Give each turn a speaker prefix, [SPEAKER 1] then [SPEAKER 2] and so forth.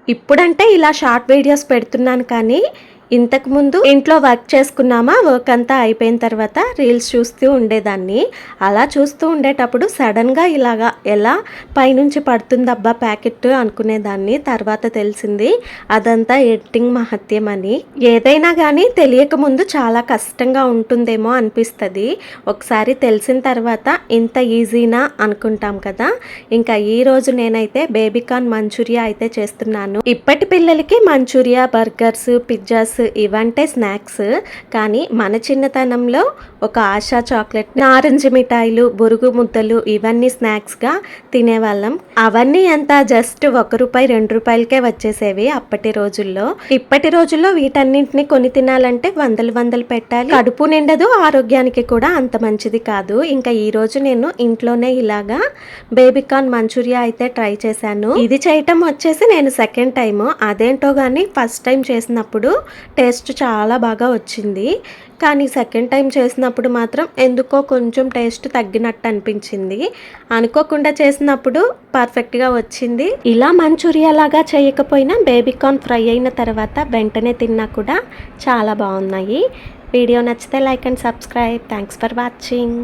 [SPEAKER 1] ఇప్పుడంటే ఇలా short videos పెడుతున్నాను కానీ ఇంతకుముందు ఇంట్లో వర్క్ చేసుకున్నామా, వర్క్ అంతా అయిపోయిన తర్వాత రీల్స్ చూస్తూ ఉండేదాన్ని. అలా చూస్తూ ఉండేటప్పుడు సడన్గా ఇలాగా ఎలా పైనుంచి పడుతుందబ్బా ప్యాకెట్ అనుకునేదాన్ని. తర్వాత తెలిసింది అదంతా ఎడిటింగ్ మహత్యం అని. ఏదైనా కానీ తెలియక ముందు చాలా కష్టంగా ఉంటుందేమో అనిపిస్తుంది. ఒకసారి తెలిసిన తర్వాత ఇంత ఈజీనా అనుకుంటాం కదా. ఇంకా ఈరోజు నేనైతే బేబీకార్న్ మంచూరియా అయితే చేస్తున్నాను. ఇప్పటి పిల్లలకి మంచూరియా, బర్గర్స్, పిజ్జాస్ ఇవంటే స్నాక్స్. కానీ మన చిన్నతనంలో ఒక ఆశా చాక్లెట్, నారింజ మిఠాయిలు, బురుగు ముద్దలు ఇవన్నీ స్నాక్స్గా తినేవాళ్ళం. అవన్నీ ఎంత జస్ట్ ₹1, ₹2కే వచ్చేసేవి అప్పటి రోజుల్లో. ఇప్పటి రోజుల్లో వీటన్నింటినీ కొని తినాలంటే వందలు పెట్టాలి. కడుపు నిండదు, ఆరోగ్యానికి కూడా అంత మంచిది కాదు. ఇంకా ఈ రోజు నేను ఇంట్లోనే ఇలాగా బేబీకార్న్ మంచూరియా అయితే ట్రై చేశాను. ఇది చేయటం వచ్చేసి నేను సెకండ్ టైం. అదేంటో కానీ ఫస్ట్ టైం చేసినప్పుడు టేస్ట్ చాలా బాగా వచ్చింది. కానీ సెకండ్ టైం చేసినప్పుడు మాత్రం ఎందుకో కొంచెం టేస్ట్ తగ్గినట్టు అనిపించింది. అనుకోకుండా చేసినప్పుడు పర్ఫెక్ట్గా వచ్చింది. ఇలా మంచూరియా లాగా చేయకపోయినా బేబీకార్న్ ఫ్రై అయిన తర్వాత వెంటనే తిన్నా కూడా చాలా బాగున్నాయి. వీడియో నచ్చితే like and subscribe. Thanks for watching.